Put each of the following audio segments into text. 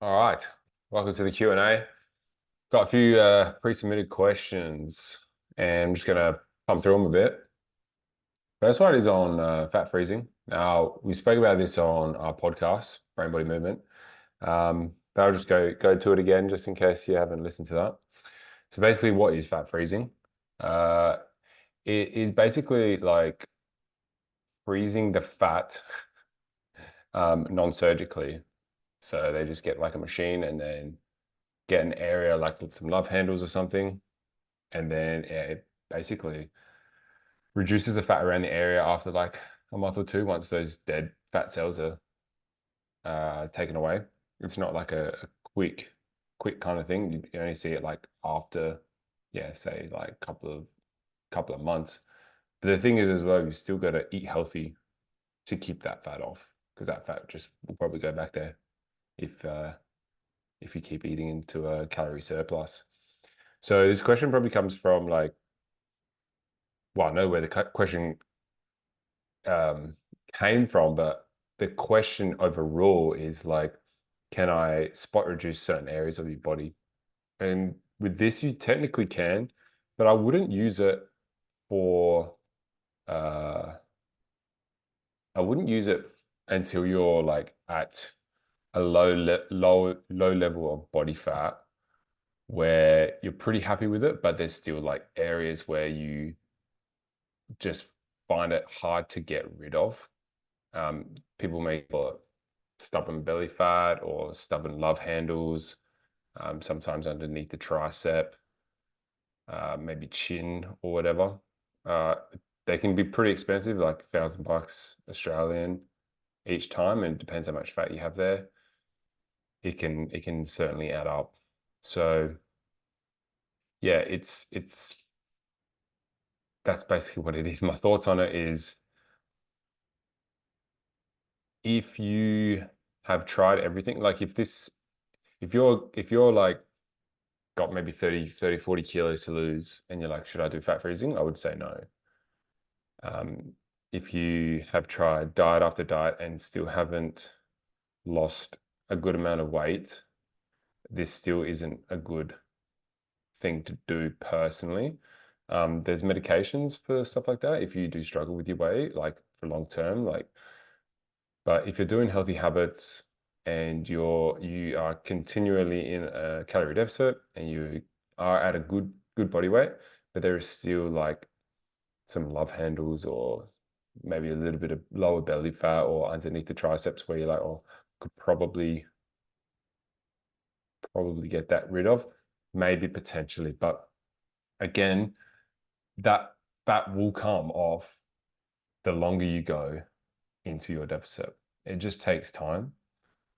All right, welcome to the Q&A. Got a few pre-submitted questions, and I'm just gonna pump through them a bit. First one is on fat freezing. Now, we spoke about this on our podcast, Brain Body Movement, but I'll just go to it again just in case you haven't listened to that. So basically, what is fat freezing? Uh, it is basically like freezing the fat non-surgically. So they just get like a machine and then get an area like with some love handles or something, and then it basically reduces the fat around the area after like a month or two once those dead fat cells are taken away. It's not like a quick kind of thing. You only see it like after, yeah, say like couple of months. But the thing is as well, you still got to eat healthy to keep that fat off, because that fat just will probably go back there if uh, if you keep eating into a calorie surplus. So this question probably comes from like, well, I know where the question um, came from, but the question overall is like, can I spot reduce certain areas of your body? And with this, you technically can, but I wouldn't use it for, uh, I wouldn't use it until you're like at a low level of body fat where you're pretty happy with it, but there's still like areas where you just find it hard to get rid of. People may call it stubborn belly fat or stubborn love handles, sometimes underneath the tricep, maybe chin or whatever. Uh, they can be pretty expensive, like $1,000 Australian each time, and it depends how much fat you have there. It can certainly add up. So yeah, it's that's basically what it is. My thoughts on it is, if you have tried everything, like if you're like got maybe 40 kilos to lose and you're like, should I do fat freezing? I would say no. Um, if you have tried diet after diet and still haven't lost a good amount of weight, this still isn't a good thing to do personally. There's medications for stuff like that if you do struggle with your weight, like for long term, like, but if you're doing healthy habits and you are continually in a calorie deficit and you are at a good body weight, but there is still like some love handles or maybe a little bit of lower belly fat or underneath the triceps where you're like, oh, could probably get that rid of, maybe potentially. But again, that will come off the longer you go into your deficit. It just takes time.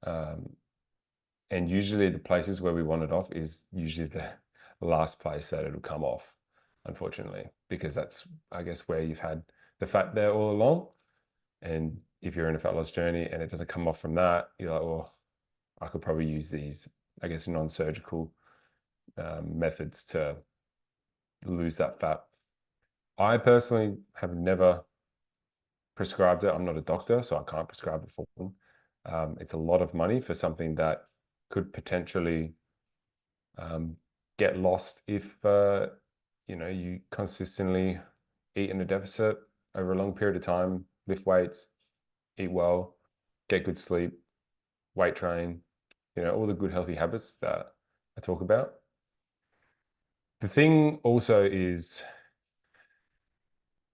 Um, and usually the places where we want it off is usually the last place that it'll come off, unfortunately, because that's, I guess, where you've had the fat there all along. And if you're in a fat loss journey and it doesn't come off from that, you're like, well, I could probably use these, I guess, non-surgical methods to lose that fat. I personally have never prescribed it. I'm not a doctor, so I can't prescribe it for them. It's a lot of money for something that could potentially get lost if you consistently eat in a deficit over a long period of time, lift weights, eat well, get good sleep, weight train, all the good healthy habits that I talk about. The thing also is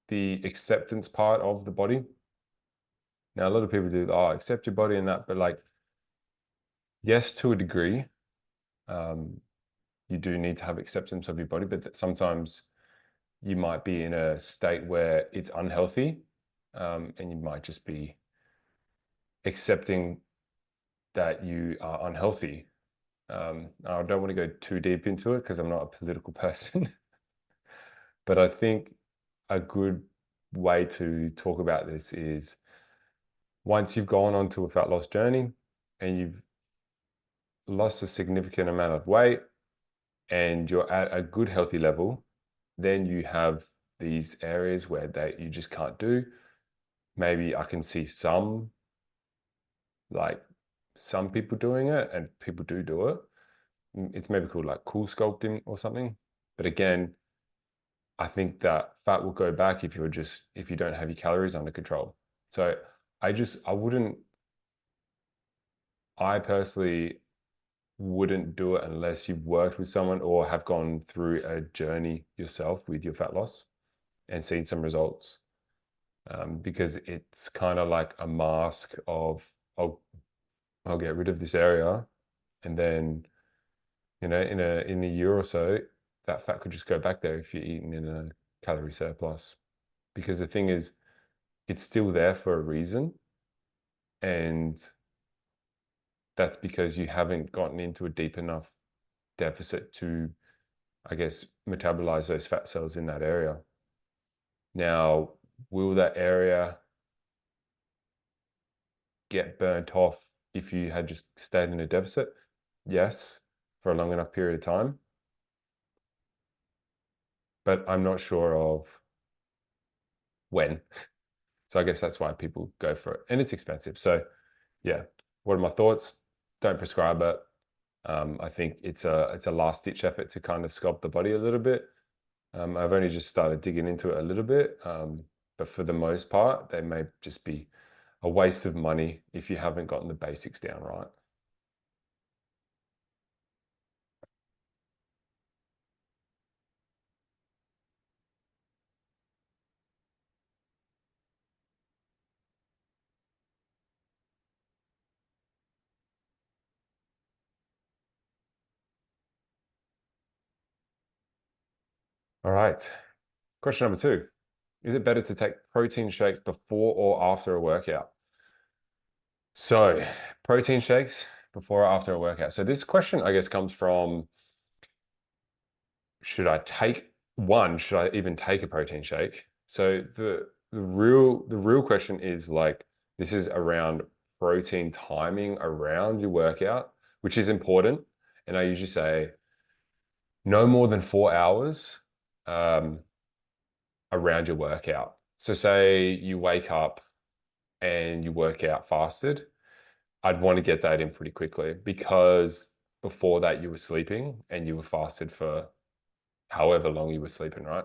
the acceptance part of the body. Now, a lot of people do, oh, accept your body and that, but like, yes, to a degree, um, you do need to have acceptance of your body, but sometimes you might be in a state where it's unhealthy, and you might just be accepting that you are unhealthy. I don't want to go too deep into it because I'm not a political person, but I think a good way to talk about this is, once you've gone onto a fat loss journey and you've lost a significant amount of weight and you're at a good healthy level, then you have these areas where you just can't do. Maybe I can see some like some people doing it, and people do it. It's maybe called like cool sculpting or something. But again, I think that fat will go back if you don't have your calories under control. So I personally wouldn't do it unless you've worked with someone or have gone through a journey yourself with your fat loss and seen some results. Because it's kind of like a mask of, I'll, I'll get rid of this area, and then, in a year or so, that fat could just go back there if you're eating in a calorie surplus. Because the thing is, it's still there for a reason, and that's because you haven't gotten into a deep enough deficit to, I guess, metabolize those fat cells in that area. Now, will that area get burnt off if you had just stayed in a deficit? Yes, for a long enough period of time. But I'm not sure of when. So I guess that's why people go for it. And it's expensive. So yeah, what are my thoughts? Don't prescribe it. I think it's a last ditch effort to kind of sculpt the body a little bit. I've only just started digging into it a little bit. But for the most part, they may just be a waste of money if you haven't gotten the basics down right. All right. Question number 2. Is it better to take protein shakes before or after a workout? So, protein shakes before or after a workout. So this question, I guess, comes from, should I even take a protein shake? So the real question is like, this is around protein timing around your workout, which is important. And I usually say no more than 4 hours um, around your workout. So say you wake up and you work out fasted, I'd want to get that in pretty quickly, because before that you were sleeping and you were fasted for however long you were sleeping, right?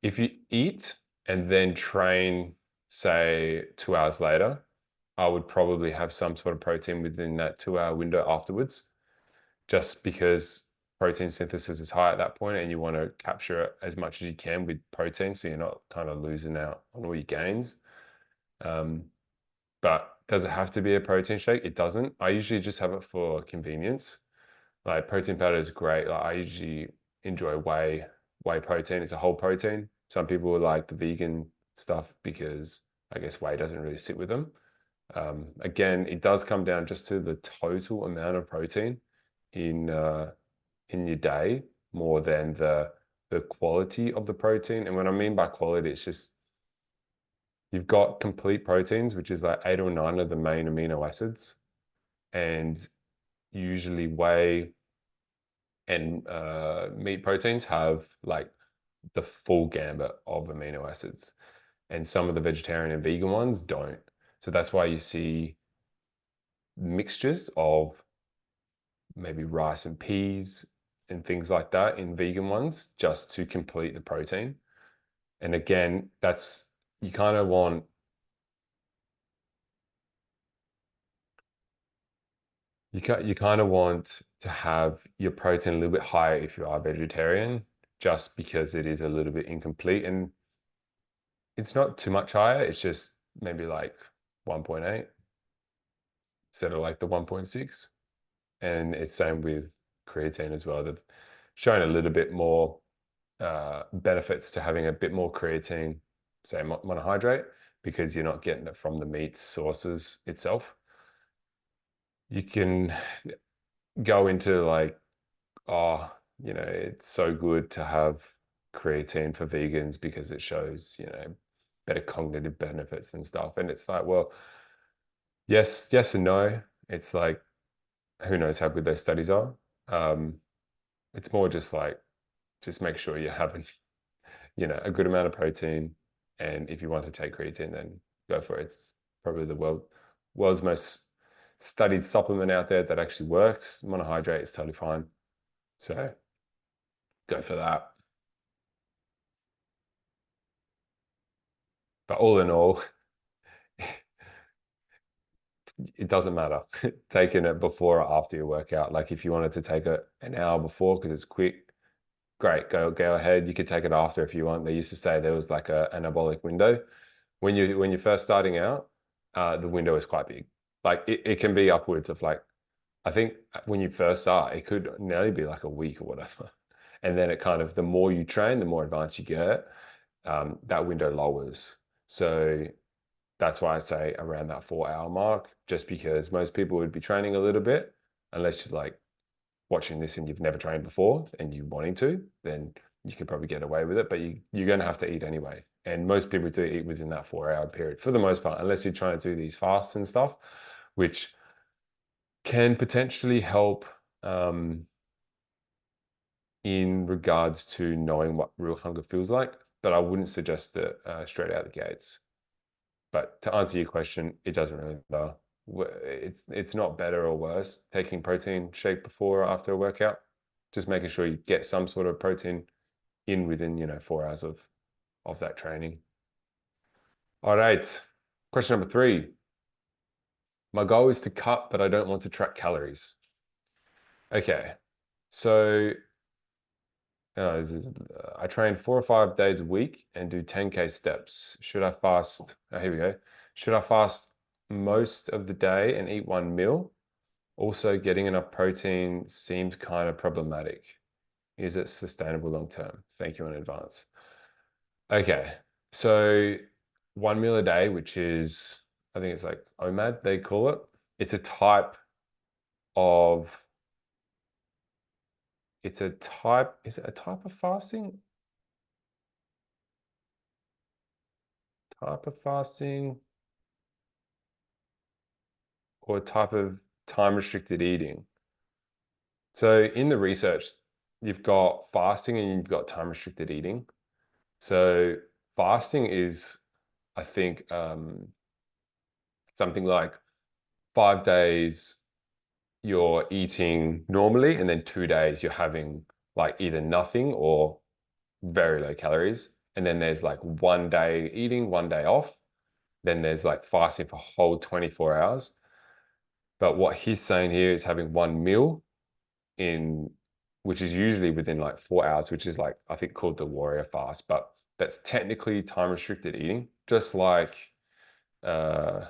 If you eat and then train, say 2 hours later, I would probably have some sort of protein within that 2 hour window afterwards, just because protein synthesis is high at that point and you want to capture as much as you can with protein so you're not kind of losing out on all your gains. Um, but does it have to be a protein shake? It doesn't. I usually just have it for convenience. Like protein powder is great. Like I usually enjoy whey protein. It's a whole protein. Some people like the vegan stuff because I guess whey doesn't really sit with them. Again, it does come down just to the total amount of protein in in your day more than the quality of the protein. And what I mean by quality, it's just you've got complete proteins, which is like 8 or 9 of the main amino acids, and usually whey and meat proteins have like the full gambit of amino acids, and some of the vegetarian and vegan ones don't. So that's why you see mixtures of maybe rice and peas and things like that in vegan ones just to complete the protein. And again, that's you kind of want you kind of want to have your protein a little bit higher if you are vegetarian, just because it is a little bit incomplete. And it's not too much higher, it's just maybe like 1.8 instead of like the 1.6. And it's same with creatine as well. They've shown a little bit more benefits to having a bit more creatine, say monohydrate, because you're not getting it from the meat sources itself. You can go into like, oh, it's so good to have creatine for vegans because it shows, better cognitive benefits and stuff. And it's like, well, yes and no. It's like, who knows how good those studies are. Um, it's more just like, just make sure you're having, a good amount of protein. And if you want to take creatine, then go for it. It's probably the world's most studied supplement out there that actually works. Monohydrate is totally fine. So go for that. But all in all, it doesn't matter taking it before or after your workout. Like if you wanted to take it an hour before because it's quick, great, go ahead. You could take it after if you want. They used to say there was like a anabolic window. When you're first starting out, the window is quite big. Like it can be upwards of like, I think when you first start, it could nearly be like a week or whatever. And then it kind of, the more you train, the more advanced you get, that window lowers. So that's why I say around that 4 hour mark, just because most people would be training a little bit, unless you're like watching this and you've never trained before and you wanting to, then you could probably get away with it, but you're going to have to eat anyway. And most people do eat within that 4 hour period for the most part, unless you're trying to do these fasts and stuff, which can potentially help in regards to knowing what real hunger feels like, but I wouldn't suggest it straight out the gates. But to answer your question, it doesn't really matter. It's not better or worse taking protein shake before or after a workout. Just making sure you get some sort of protein in within 4 hours of that training. All right, question number 3. My goal is to cut, but I don't want to track calories. Okay, so I train 4 or 5 days a week and do 10K steps. Should I fast? Oh, here we go. Should I fast most of the day and eat 1 meal? Also, getting enough protein seems kind of problematic. Is it sustainable long term? Thank you in advance. Okay, so 1 meal a day, which is, I think it's like OMAD, they call it. It's a type of, is it a type of fasting? Type of fasting or a type of time restricted eating? So in the research, you've got fasting and you've got time restricted eating. So fasting is, I think, something like 5 days you're eating normally, and then 2 days you're having like either nothing or very low calories. And then there's like 1 day eating, 1 day off. Then there's like fasting for a whole 24 hours. But what he's saying here is having 1 meal in, which is usually within like 4 hours, which is like, I think called the warrior fast, but that's technically time restricted eating, just like uh,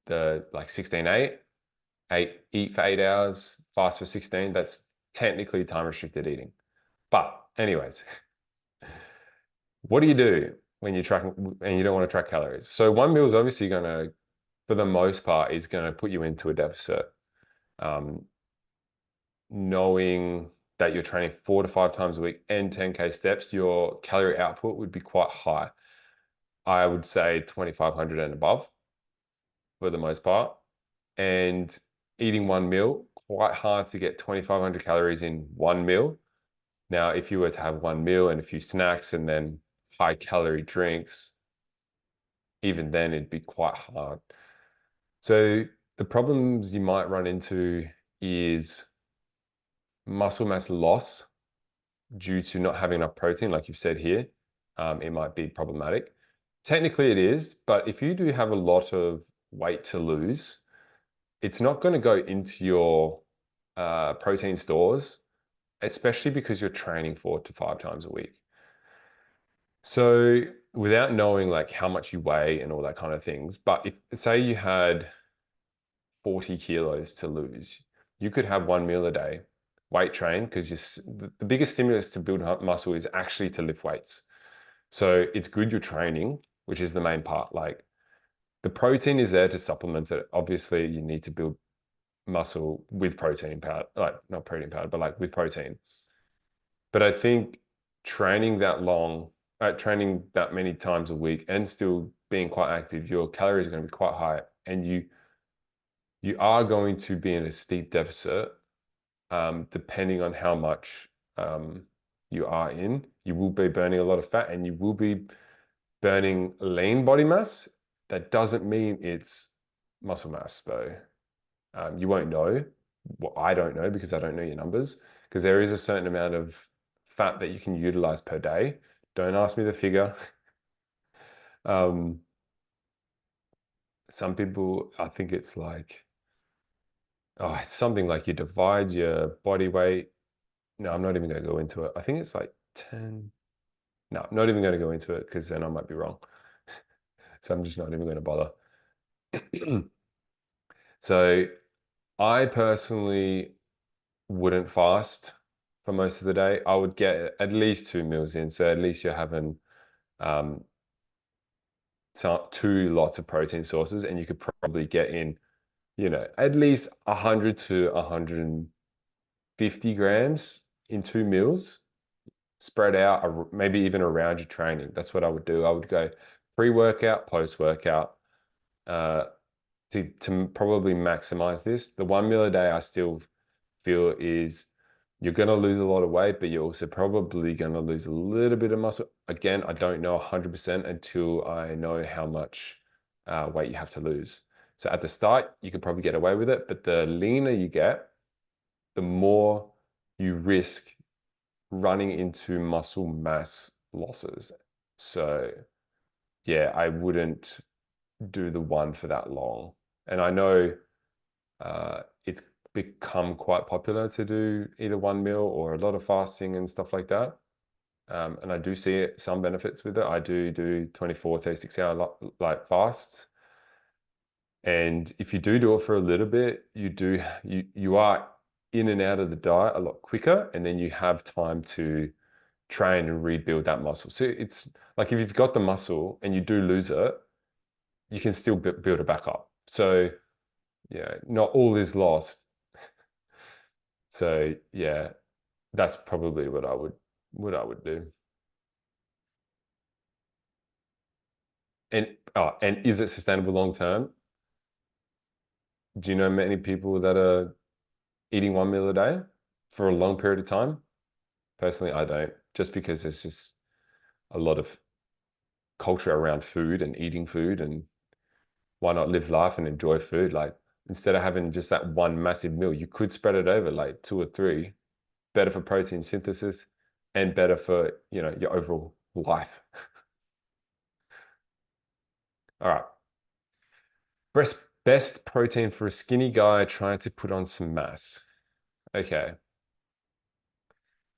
the like 16-8, eat for 8 hours, fast for 16. That's technically time restricted eating. But anyways, what do you do when you're tracking and you don't want to track calories? So 1 meal is obviously going to, for the most part, is going to put you into a deficit. Knowing that you're training 4 to 5 times a week and 10K steps, your calorie output would be quite high. I would say 2,500 and above for the most part. And eating 1 meal, quite hard to get 2,500 calories in 1 meal. Now, if you were to have 1 meal and a few snacks and then high calorie drinks, even then it'd be quite hard. So the problems you might run into is muscle mass loss due to not having enough protein, like you've said here. It might be problematic. Technically it is, but if you do have a lot of weight to lose, it's not going to go into your protein stores, especially because you're training 4 to 5 times a week. So without knowing like how much you weigh and all that kind of things, but if say you had 40 kilos to lose, you could have 1 meal a day, weight train, because the biggest stimulus to build muscle is actually to lift weights. So it's good you're training, which is the main part. Like the protein is there to supplement it. Obviously, you need to build muscle with protein powder, like not protein powder, but like with protein. But I think training that long, training that many times a week and still being quite active, your calories are going to be quite high, and you are going to be in a steep deficit, depending on how much you are in. You will be burning a lot of fat and you will be burning lean body mass. That doesn't mean it's muscle mass though. You won't know. Well, I don't know because I don't know your numbers, because there is a certain amount of fat that you can utilize per day. Don't ask me the figure. Um, some people, I think it's like, oh, it's something like you divide your body weight. No, I'm not even going to go into it. I think it's like 10. No, I'm not even going to go into it because then I might be wrong. So I'm just not even going to bother. So I personally wouldn't fast for most of the day. I would get at least 2 meals in. So at least you're having um, two lots of protein sources, and you could probably get in, at least 100 to 150 grams in 2 meals, spread out, maybe even around your training. That's what I would do. I would go pre-workout, post-workout, uh, to probably maximize this. The 1 meal a day, I still feel is you're going to lose a lot of weight, but you're also probably going to lose a little bit of muscle. Again, I don't know 100% until I know how much weight you have to lose. So at the start, you could probably get away with it, but the leaner you get, the more you risk running into muscle mass losses. So yeah, I wouldn't do the one for that long. And I know it's become quite popular to do either 1 meal or a lot of fasting and stuff like that. And I do see some benefits with it. I do 24, 36 hour like fasts. And if you do it for a little bit, you are in and out of the diet a lot quicker, and then you have time to train and rebuild that muscle. So it's like if you've got the muscle and you do lose it, you can still build it back up. So yeah, not all is lost. So yeah, that's probably what I would do. And is it sustainable long term? Do you know many people that are eating 1 meal a day for a long period of time? Personally, I don't, just because there's just a lot of culture around food and eating food, and why not live life and enjoy food? Like instead of having just that one massive meal, you could spread it over like two or three, better for protein synthesis and better for, your overall life. All right. Best protein for a skinny guy trying to put on some mass. Okay.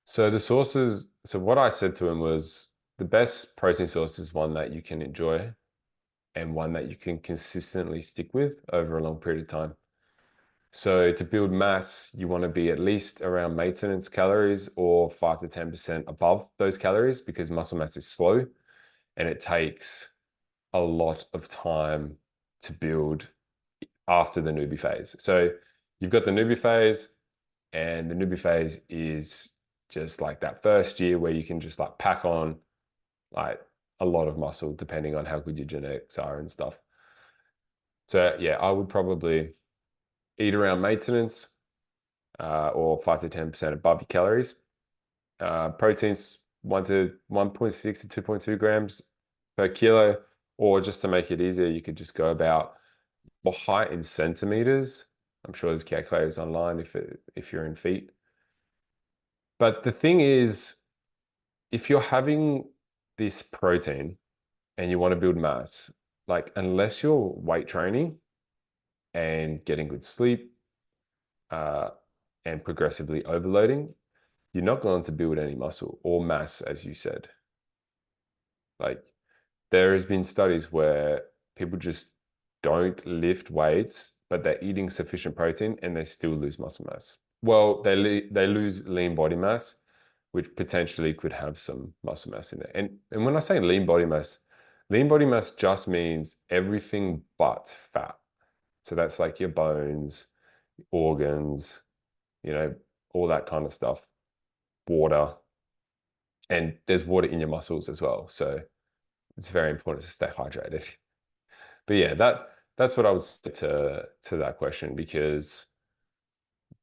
So what I said to him was the best protein source is one that you can enjoy and one that you can consistently stick with over a long period of time. So to build mass, you want to be at least around maintenance calories or 5 to 10% above those calories, because muscle mass is slow and it takes a lot of time to build after the newbie phase. So you've got the newbie phase, and the newbie phase is just like that first year where you can just like pack on like a lot of muscle depending on how good your genetics are and stuff. So yeah, I would probably eat around maintenance, or 5 to 10% above your calories. Proteins 1.6 to 2.2 grams per kilo, or just to make it easier, you could just go about your height in centimeters. I'm sure there's calculators online if you're in feet. But the thing is, if you're having this protein and you want to build mass, like unless you're weight training and getting good sleep, uh, and progressively overloading, you're not going to build any muscle or mass, as you said. Like there has been studies where people just don't lift weights, but they're eating sufficient protein and they still lose muscle mass. Well, they lose lean body mass, which potentially could have some muscle mass in there. And when I say lean body mass just means everything but fat. So that's like your bones, organs, all that kind of stuff, water, and there's water in your muscles as well. So it's very important to stay hydrated. But yeah, that's what I would say to that question, because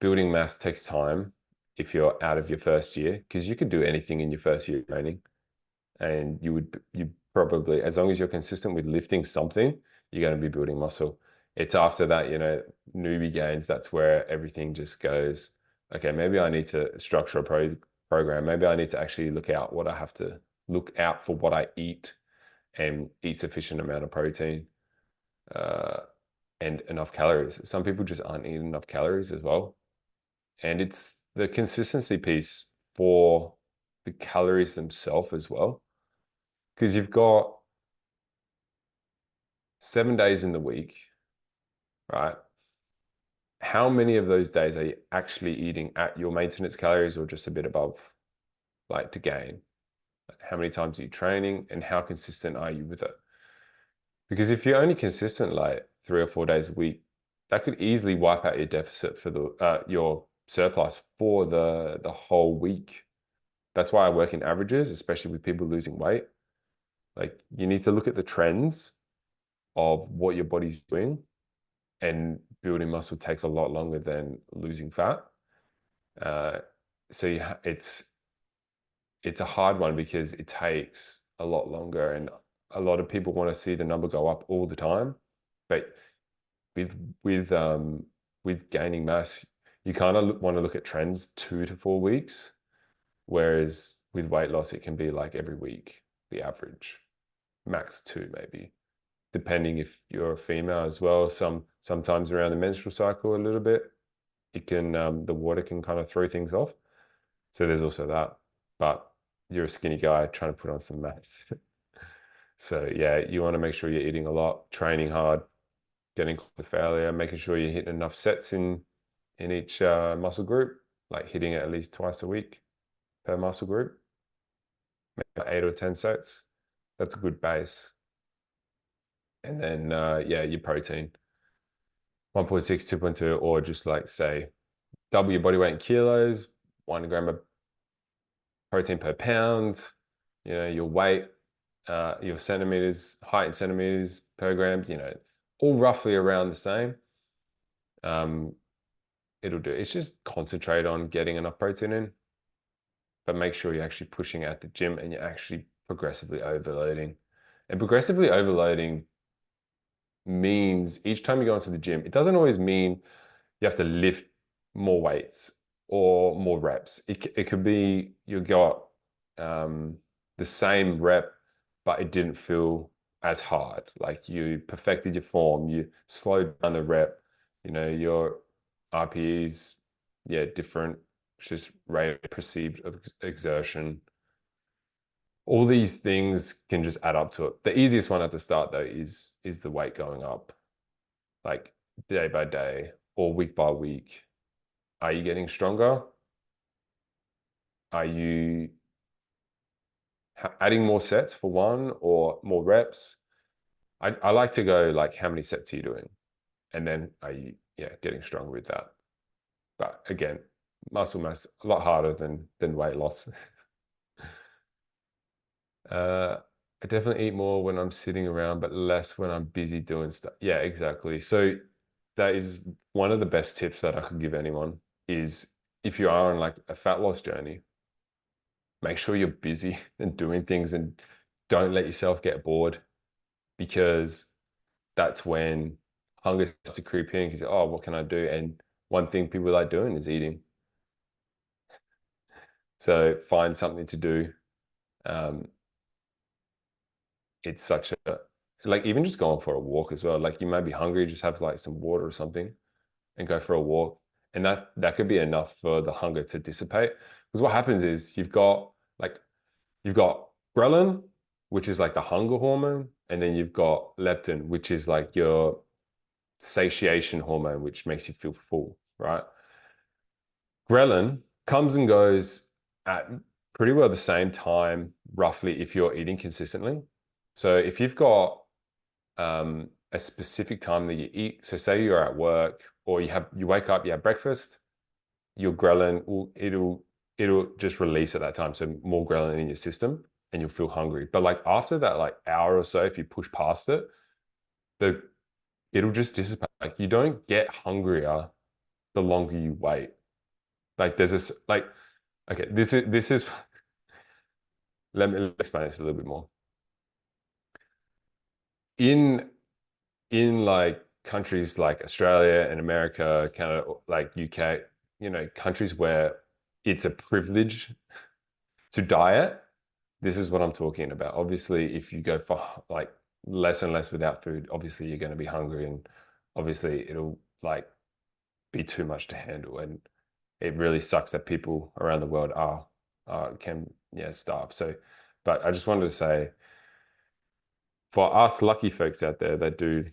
building mass takes time if you're out of your first year, because you could do anything in your first year of training, and you probably, as long as you're consistent with lifting something, you're going to be building muscle. It's after that, newbie gains, that's where everything just goes, okay, maybe I need to structure a program. Maybe I need to actually look out for what I eat and eat sufficient amount of protein uh, and enough calories. Some people just aren't eating enough calories as well. And it's the consistency piece for the calories themselves as well. Because you've got 7 days in the week, right? How many of those days are you actually eating at your maintenance calories or just a bit above, like to gain? How many times are you training and how consistent are you with it? Because if you're only consistent like 3 or 4 days a week, that could easily wipe out your deficit for your surplus for the whole week. That's why I work in averages, especially with people losing weight. Like you need to look at the trends of what your body's doing, and building muscle takes a lot longer than losing fat. Uh, so it's a hard one because it takes a lot longer, and a lot of people want to see the number go up all the time. But with with um, with gaining mass, you kind of want to look at trends 2 to 4 weeks, whereas with weight loss, it can be like every week, the average, max two maybe, depending if you're a female as well. Sometimes around the menstrual cycle a little bit, it can the water can kind of throw things off. So there's also that. But you're a skinny guy trying to put on some mass. So yeah, you want to make sure you're eating a lot, training hard, getting close to failure, making sure you're hitting enough sets in each muscle group, like hitting it at least twice a week per muscle group, maybe 8 or 10 sets. That's a good base. And then yeah, your protein, 1.6, 2.2, or just like say double your body weight in kilos, 1 gram of protein per pound, your weight, your centimeters, height in centimeters per gram, all roughly around the same. It'll do. It's just concentrate on getting enough protein in, but make sure you're actually pushing at the gym and you're actually progressively overloading. And progressively overloading means each time you go into the gym, it doesn't always mean you have to lift more weights or more reps. It could be you got the same rep, but it didn't feel as hard. Like you perfected your form, you slowed down the rep, your RPEs, yeah, different, just rate of perceived exertion. All these things can just add up to it. The easiest one at the start though is the weight going up, like day by day or week by week. Are you getting stronger? Are you adding more sets for one or more reps? I like to go like, how many sets are you doing? And then are you, yeah, getting stronger with that? But again, muscle mass, a lot harder than weight loss. I definitely eat more when I'm sitting around, but less when I'm busy doing stuff. Yeah, exactly. So that is one of the best tips that I could give anyone is if you are on like a fat loss journey, make sure you're busy and doing things and don't let yourself get bored, because that's when hunger starts to creep in because, oh, what can I do? And one thing people like doing is eating. So find something to do. Um, it's such a, like even just going for a walk as well. Like you might be hungry, just have like some water or something and go for a walk. And that could be enough for the hunger to dissipate. Because what happens is you've got ghrelin, which is like the hunger hormone, and then you've got leptin, which is like your satiation hormone, which makes you feel full, right? Ghrelin comes and goes at pretty well the same time, roughly, if you're eating consistently. So if you've got a specific time that you eat, so say you're at work or you wake up, you have breakfast, your ghrelin it'll just release at that time. So more ghrelin in your system and you'll feel hungry. But like after that like hour or so, if you push past it, the it'll just dissipate. Like you don't get hungrier the longer you wait. Like there's this like, okay, this is let me explain this a little bit more. In in like countries like Australia and America, Canada, like UK, countries where it's a privilege to diet, this is what I'm talking about. Obviously, if you go for like less and less without food, obviously you're going to be hungry, and obviously it'll like be too much to handle. And it really sucks that people around the world can starve. So, but I just wanted to say, for us lucky folks out there that do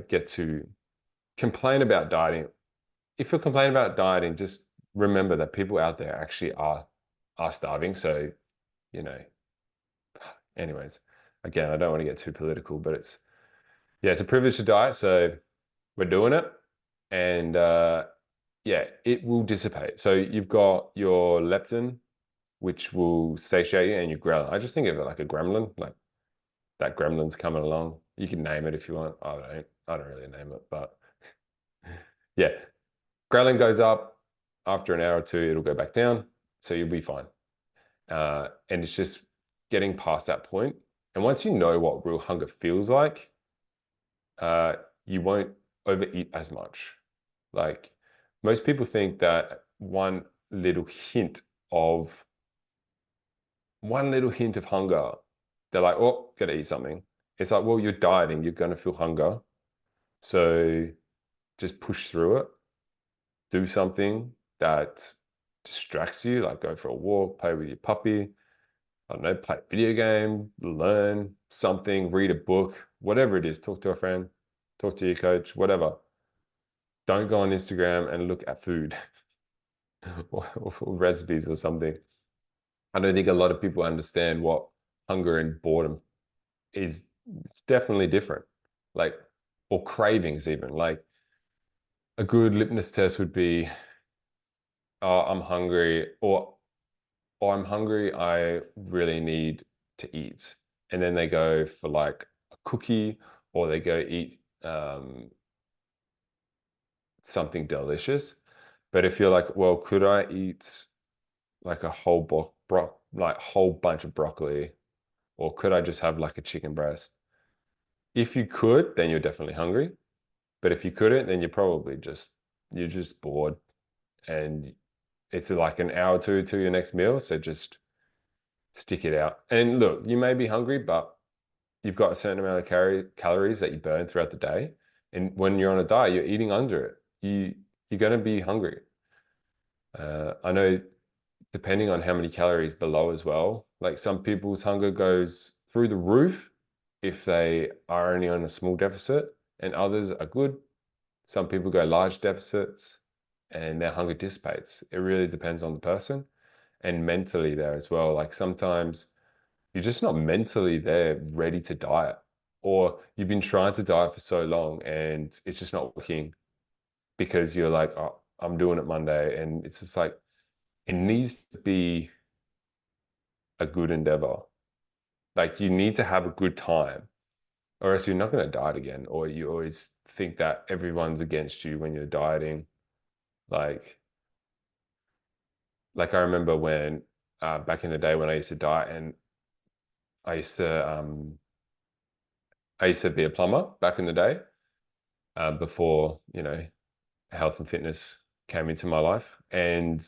get to complain about dieting, if you're complaining about dieting, just remember that people out there actually are starving. So, you know, anyways, again, I don't want to get too political, but it's a privilege to diet. So we're doing it, and it will dissipate. So you've got your leptin, which will satiate you, and your ghrelin. I just think of it like a gremlin, like that gremlin's coming along. You can name it if you want. I don't really name it, but yeah, ghrelin goes up after an hour or two, it'll go back down, so you'll be fine. And it's just getting past that point. And once you know what real hunger feels like, you won't overeat as much. Like most people think that of one little hint of hunger, they're like, oh, gotta eat something. It's like, well, you're dieting, you're gonna feel hunger. So just push through it. Do something that distracts you, like go for a walk, play with your puppy, I don't know, play a video game, learn something, read a book, whatever it is, talk to a friend, talk to your coach, whatever. Don't go on Instagram and look at food or recipes or something. I don't think a lot of people understand what hunger and boredom is. Definitely different. Like, or cravings even. Like a good litmus test would be, oh, I'm hungry, or I'm hungry, I really need to eat. And then they go for like a cookie, or they go eat something delicious. But if you're like, well, could I eat like a whole bunch of broccoli, or could I just have like a chicken breast? If you could, then you're definitely hungry. But if you couldn't, then you're just bored, and it's like an hour or two to your next meal. So just stick it out. And look, you may be hungry, but you've got a certain amount of calories that you burn throughout the day. And when you're on a diet, you're eating under it. You're going to be hungry. I know, depending on how many calories below as well, like some people's hunger goes through the roof if they are only on a small deficit, and others are good. Some people go large deficits and their hunger dissipates. It really depends on the person, and mentally there as well. Like sometimes you're just not mentally there ready to diet, or you've been trying to diet for so long and it's just not working because you're like, oh, I'm doing it Monday. And it's just like, it needs to be a good endeavor. Like you need to have a good time, or else you're not going to diet again. Or you always think that everyone's against you when you're dieting. Like, like I remember when back in the day when I used to diet, and I used to I used to be a plumber back in the day, before, health and fitness came into my life. And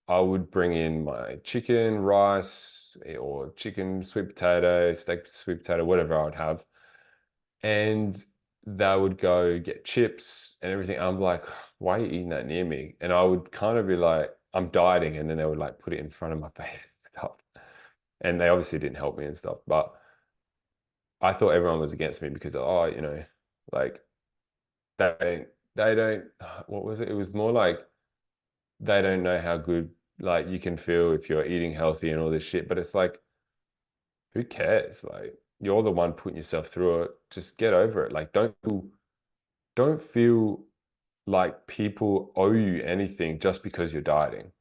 I would bring in my chicken, rice, or chicken, sweet potato, steak, sweet potato, whatever I would have. And they would go get chips and everything. I'm like, why are you eating that near me? And I would kind of be like, I'm dieting. And then they would like put it in front of my face and stuff. And they obviously didn't help me and stuff. But I thought everyone was against me because, oh, like they don't, what was it? It was more like they don't know how good like you can feel if you're eating healthy and all this shit. But it's like, who cares? Like you're the one putting yourself through it. Just get over it. Like don't feel like people owe you anything just because you're dieting,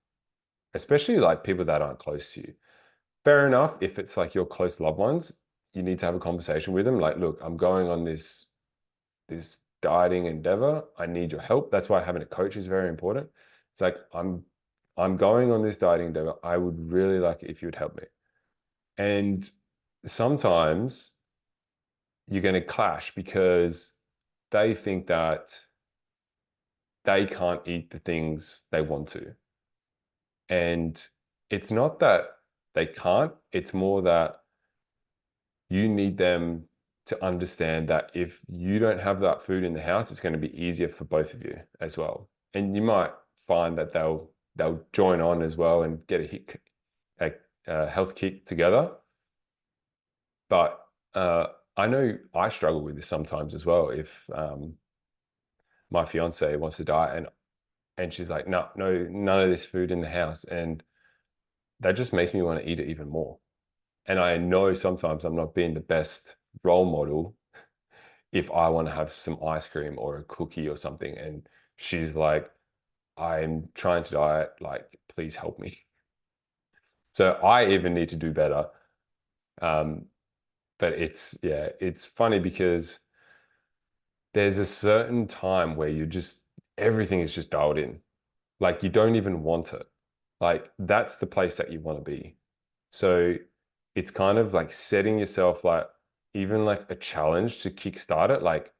especially like people that aren't close to you. Fair enough, if it's like your close loved ones, you need to have a conversation with them. Like, look, I'm going on this dieting endeavor. I need your help. That's why having a coach is very important. It's like, I'm going on this dieting endeavor. I would really like it if you would help me. And sometimes you're going to clash because they think that they can't eat the things they want to. And it's not that they can't, it's more that you need them to understand that if you don't have that food in the house, it's going to be easier for both of you as well. And you might find that they'll join on as well and get a health kick together. But I know I struggle with this sometimes as well. If my fiance wants to diet and she's like, no, no, none of this food in the house, and that just makes me want to eat it even more. And I know sometimes I'm not being the best role model if I want to have some ice cream or a cookie or something. And she's like, I'm trying to diet, like, please help me. So I even need to do better. Um, but yeah, it's funny because there's a certain time where everything is just dialed in. Like you don't even want it. Like that's the place that you want to be. So it's kind of like setting yourself like even like a challenge to kickstart it, like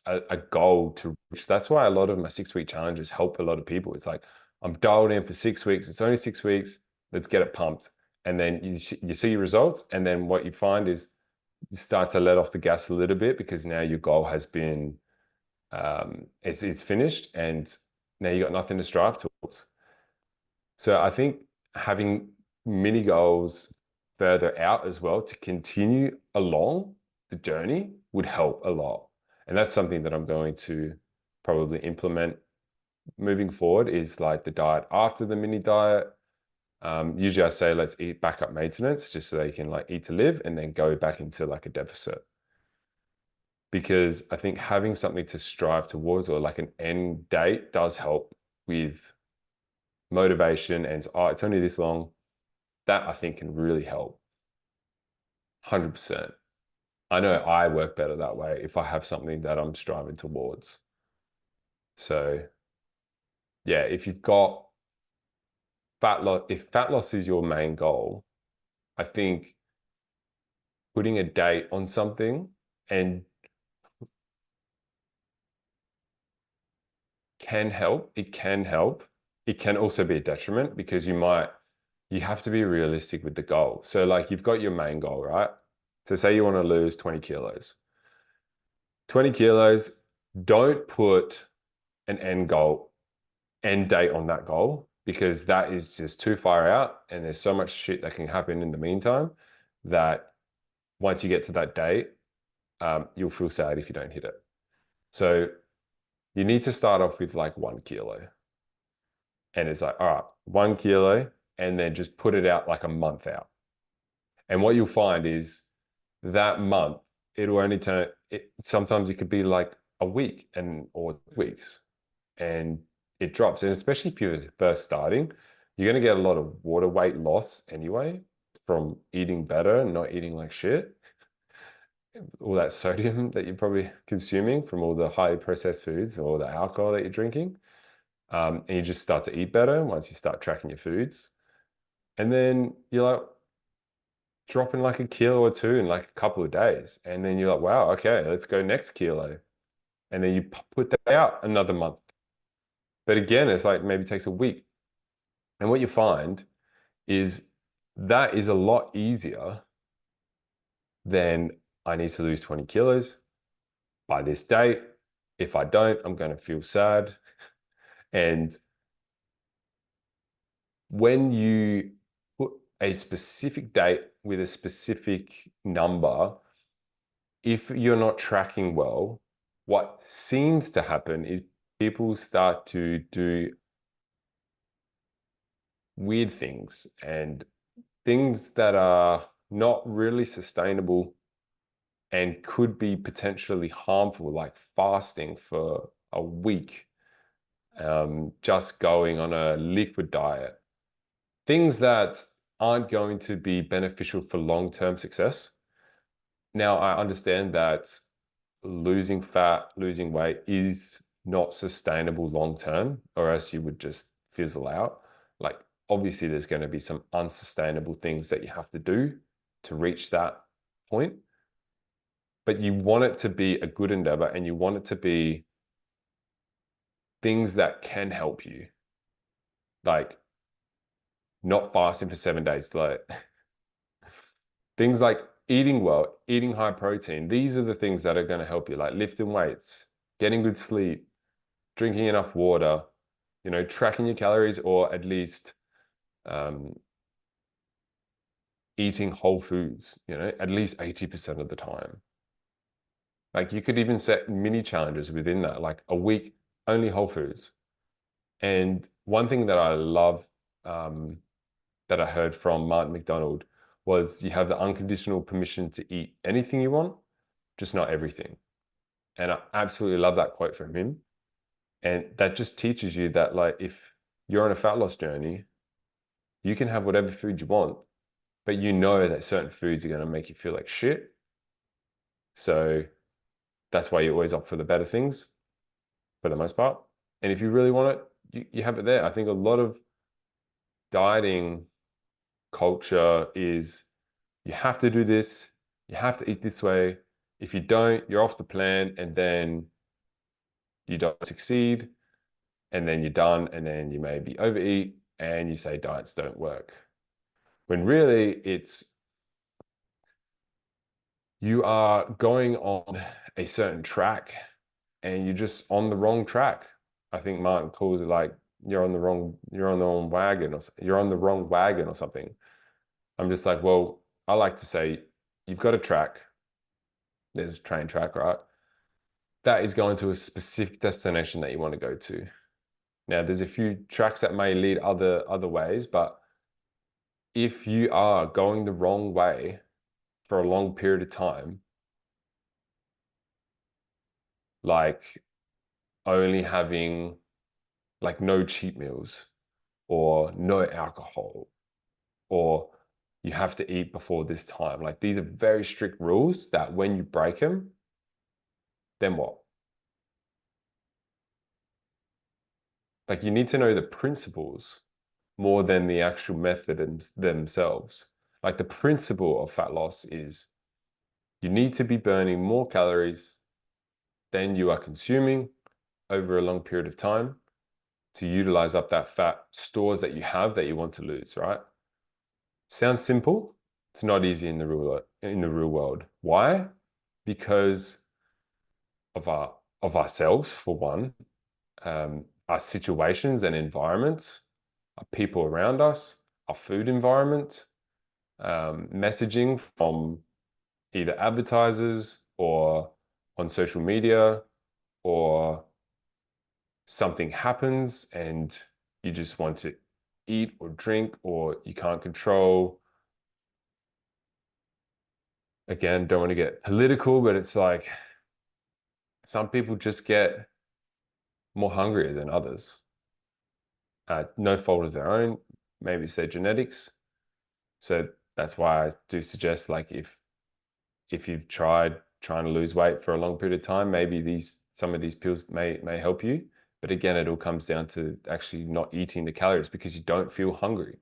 a goal to reach. That's why a lot of my 6 week challenges help a lot of people. It's like I'm dialed in for 6 weeks. It's only 6 weeks. Let's get it pumped. And then you see your results. And then what you find is you start to let off the gas a little bit because now your goal has been it's finished and now you got nothing to strive towards. So I think having mini goals further out as well to continue along the journey would help a lot. And that's something that I'm going to probably implement moving forward is like the diet after the mini diet. Usually I say let's eat backup maintenance just so they can like eat to live and then go back into like a deficit. Because I think having something to strive towards or like an end date does help with motivation and oh, it's only this long. That I think can really help. 100%. I know I work better that way if I have something that I'm striving towards. So yeah, if you've got fat loss, if fat loss is your main goal, I think putting a date on something and can help. It can help. It can also be a detriment because you have to be realistic with the goal. So like you've got your main goal, right? So say you want to lose 20 kilos. 20 kilos, don't put an end date on that goal because that is just too far out and there's so much shit that can happen in the meantime that once you get to that date, you'll feel sad if you don't hit it. So you need to start off with like 1 kilo. And it's like, all right, 1 kilo, and then just put it out like a month out. And what you'll find is that month, it'll only sometimes it could be like a week or weeks, and it drops. And especially if you're first starting, you're going to get a lot of water weight loss anyway from eating better and not eating like shit. All that sodium that you're probably consuming from all the highly processed foods or the alcohol that you're drinking. And you just start to eat better once you start tracking your foods. And then you're like dropping like a kilo or two in like a couple of days. And then you're like, wow, okay, let's go next kilo. And then you put that out another month. But again, it's like maybe takes a week. And what you find is that is a lot easier than I need to lose 20 kilos by this date. If I don't, I'm going to feel sad. And when you put a specific date with a specific number, if you're not tracking well, what seems to happen is people start to do weird things and things that are not really sustainable and could be potentially harmful, like fasting for a week, just going on a liquid diet, things that aren't going to be beneficial for long-term success. Now, I understand that losing fat, losing weight is not sustainable long term, or else you would just fizzle out. Like, obviously, there's going to be some unsustainable things that you have to do to reach that point. but you want it to be a good endeavor and you want it to be things that can help you. Like not fasting for 7 days, like things like eating well, eating high protein. These are the things that are going to help you, like lifting weights, getting good sleep, drinking enough water, tracking your calories, or at least um, eating whole foods, at least 80% of the time. Like you could even set mini challenges within that, like a week only whole foods. And one thing that I love um, that I heard from Martin McDonald was you have the unconditional permission to eat anything you want, just not everything. And I absolutely love that quote from him. And that just teaches you that, like, if you're on a fat loss journey, you can have whatever food you want, but you know that certain foods are going to make you feel like shit. So that's why you always opt for the better things for the most part. And if you really want it, you have it there. I think a lot of dieting culture is you have to do this, you have to eat this way. If you don't, you're off the plan, and then you don't succeed, and then you're done, and then you maybe overeat and you say diets don't work. When really it's you are going on a certain track and you're just on the wrong track. I think Martin calls it like you're on the wrong wagon, or you're on the wrong wagon or something. I'm just like, well, I like to say you've got a track. There's a train track, right? That is going to a specific destination that you want to go to. Now, there's a few tracks that may lead other ways, but if you are going the wrong way for a long period of time, like only having like no cheat meals or no alcohol, or you have to eat before this time. Like these are very strict rules that when you break them, then what? Like you need to know the principles more than the actual method themselves. Like the principle of fat loss is you need to be burning more calories than you are consuming over a long period of time to utilize up that fat stores that you have that you want to lose, right? Sounds simple. It's not easy in the real world. Why? Because of ourselves, for one, our situations and environments, our people around us, our food environment, messaging from either advertisers or on social media, or something happens and you just want to eat or drink or you can't control. Again, don't want to get political, but it's like some people just get more hungrier than others. No fault of their own. Maybe it's their genetics. So that's why I do suggest, like, if you've tried trying to lose weight for a long period of time, maybe some of these pills may help you. But again, it all comes down to actually not eating the calories because you don't feel hungry.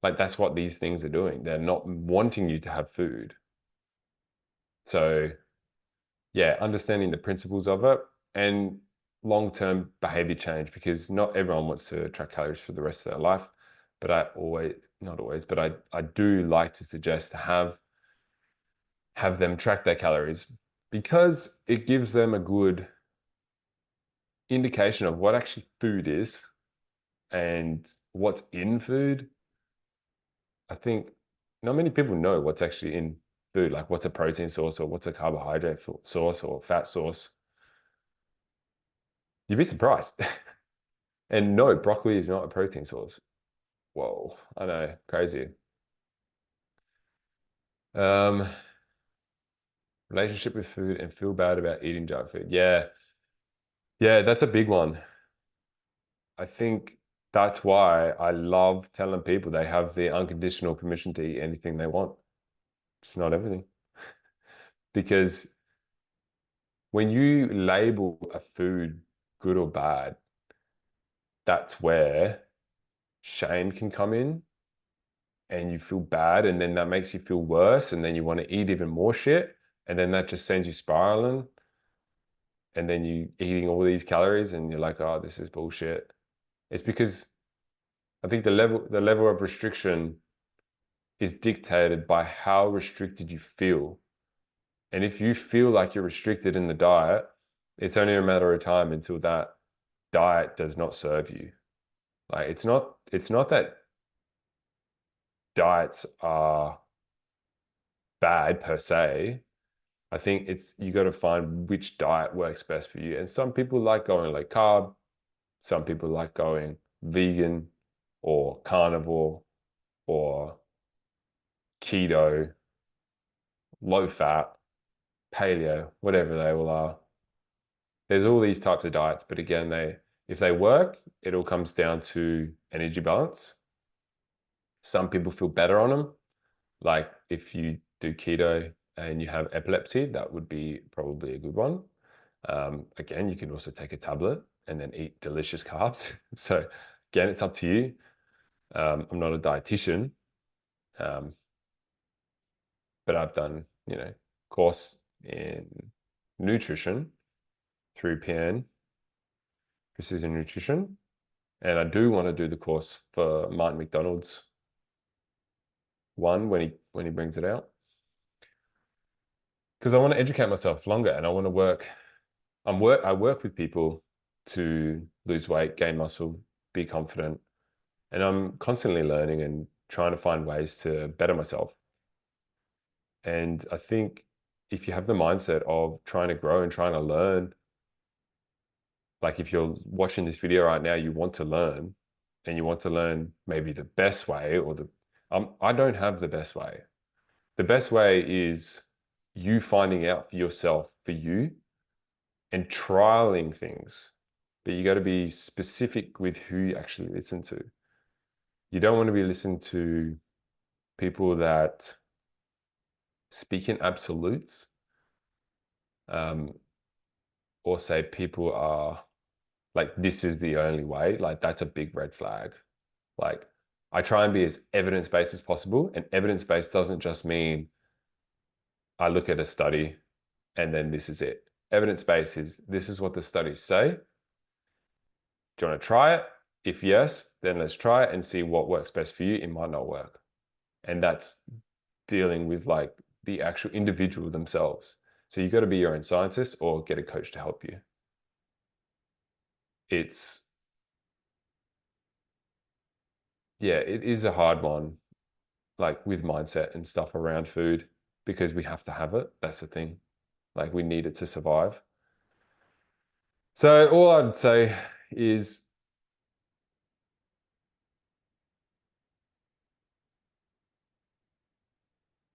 Like that's what these things are doing. They're not wanting you to have food. So yeah, understanding the principles of it and long-term behavior change, because not everyone wants to track calories for the rest of their life. But not always, but I do like to suggest to have them track their calories because it gives them a good indication of what actually food is and what's in food. I think not many people know what's actually in food, like what's a protein source or what's a carbohydrate source or fat source. You'd be surprised. And no, broccoli is not a protein source. Whoa, I know, crazy. Um, Relationship with food and feel bad about eating junk food. Yeah, yeah, that's a big one. I think that's why I love telling people they have the unconditional permission to eat anything they want. It's not everything. Because when you label a food good or bad, that's where shame can come in and you feel bad, and then that makes you feel worse, and then you want to eat even more shit, and then that just sends you spiraling, and then you eating all these calories and you're like, oh, this is bullshit. It's because I think the level of restriction is dictated by how restricted you feel. And if you feel like you're restricted in the diet, it's only a matter of time until that diet does not serve you. Like it's not that diets are bad per se. I think it's you got to find which diet works best for you. And some people like going like carb, some people like going vegan or carnivore or keto, low fat, paleo, whatever they all are. There's all these types of diets, but again, if they work, it all comes down to energy balance. Some people feel better on them. Like if you do keto and you have epilepsy, that would be probably a good one. Again, you can also take a tablet and then eat delicious carbs. So again, it's up to you. I'm not a dietitian, um, but I've done, course in nutrition through PN, Precision Nutrition. And I do want to do the course for Martin McDonald's one when he brings it out. Because I want to educate myself longer and I want to I work with people to lose weight, gain muscle, be confident. And I'm constantly learning and trying to find ways to better myself. And I think if you have the mindset of trying to grow and trying to learn, like if you're watching this video right now, you want to learn and you want to learn maybe the best way or I don't have the best way. The best way is you finding out for yourself, for you, and trialing things. But you got to be specific with who you actually listen to. You don't want to be listening to people that speak in absolutes, or say people are like, this is the only way. Like that's a big red flag. Like I try and be as evidence-based as possible. And evidence-based doesn't just mean I look at a study and then this is it. Evidence-based is this is what the studies say. Do you want to try it? If yes, then let's try it and see what works best for you. It might not work. And that's dealing with like the actual individual themselves. So you got to be your own scientist or get a coach to help you. It is a hard one, like with mindset and stuff around food, because we have to have it. That's the thing. Like we need it to survive. So all I'd say is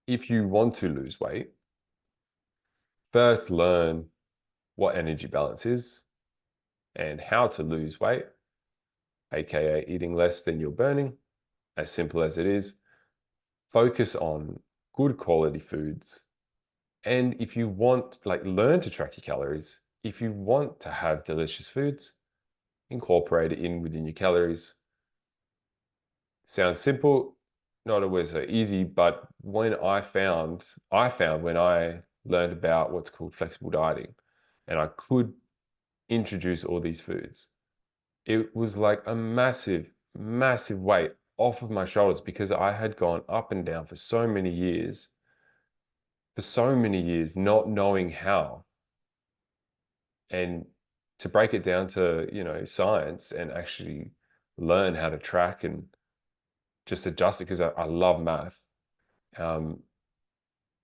if you want to lose weight, first learn what energy balance is and how to lose weight, aka eating less than you're burning, as simple as it is. Focus on good quality foods. And if you want, like, learn to track your calories. If you want to have delicious foods, incorporate it in within your calories. Sounds simple, not always so easy, but when I found when I learned about what's called flexible dieting and I could introduce all these foods, it was like a massive, massive weight off of my shoulders because I had gone up and down for so many years, not knowing how. And to break it down to, science and actually learn how to track and just adjust it because I love math.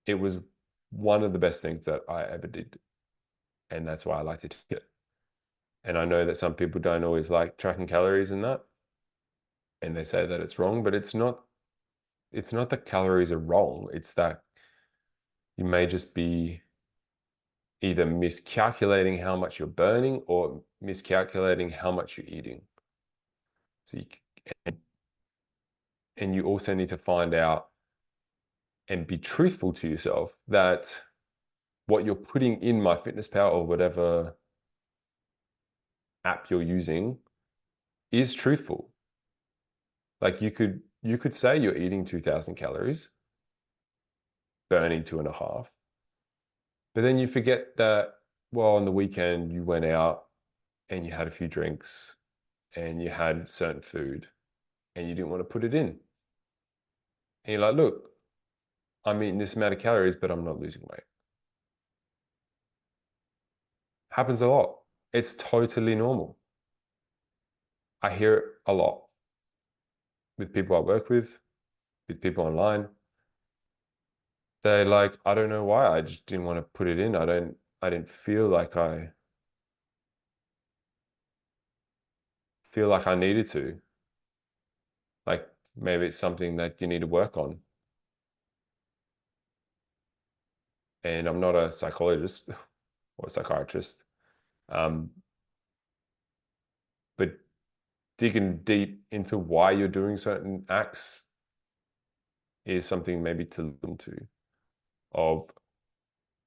It was one of the best things that I ever did. And that's why I like to do it. And I know that some people don't always like tracking calories and that. And they say that it's wrong, but it's not that calories are wrong. It's that you may just be either miscalculating how much you're burning or miscalculating how much you're eating. So and you also need to find out and be truthful to yourself that what you're putting in MyFitnessPal or whatever app you're using is truthful. Like you could you could say you're eating 2,000 calories, burning 2.5, but then you forget that, well, on the weekend you went out and you had a few drinks and you had certain food and you didn't want to put it in. And you're like, look, I'm eating this amount of calories, but I'm not losing weight. Happens a lot. It's totally normal. I hear it a lot with people I work with people online. They're like, I don't know why. I just didn't want to put it in. I didn't feel like I needed to. Like maybe it's something that you need to work on. And I'm not a psychologist or a psychiatrist. Um, but digging deep into why you're doing certain acts is something maybe to look into of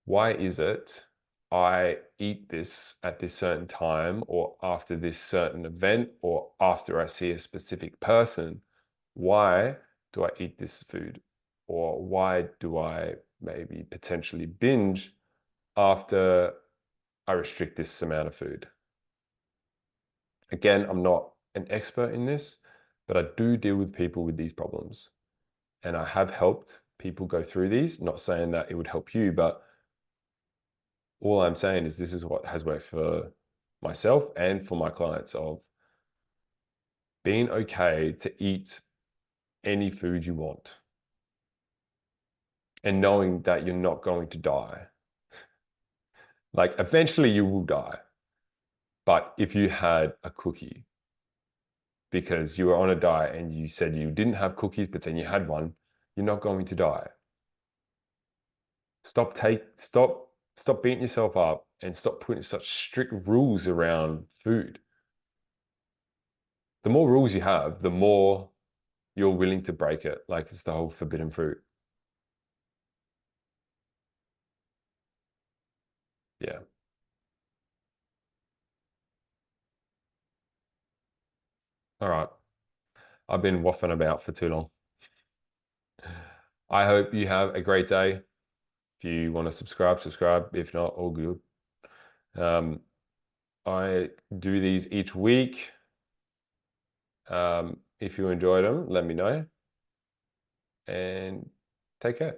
why is it I eat this at this certain time or after this certain event or after I see a specific person? Why do I eat this food? Or why do I maybe potentially binge after I restrict this amount of food? Again, I'm not an expert in this, but I do deal with people with these problems. And I have helped people go through these, not saying that it would help you, but all I'm saying is this is what has worked for myself and for my clients of being okay to eat any food you want and knowing that you're not going to die. Like eventually you will die. But if you had a cookie because you were on a diet and you said you didn't have cookies, but then you had one, you're not going to die. Stop beating yourself up and stop putting such strict rules around food. The more rules you have, the more you're willing to break it. Like it's the whole forbidden fruit. Yeah. All right. I've been waffling about for too long. I hope you have a great day. If you want to subscribe, subscribe. If not, all good. Um, I do these each week. If you enjoyed them, let me know and take care.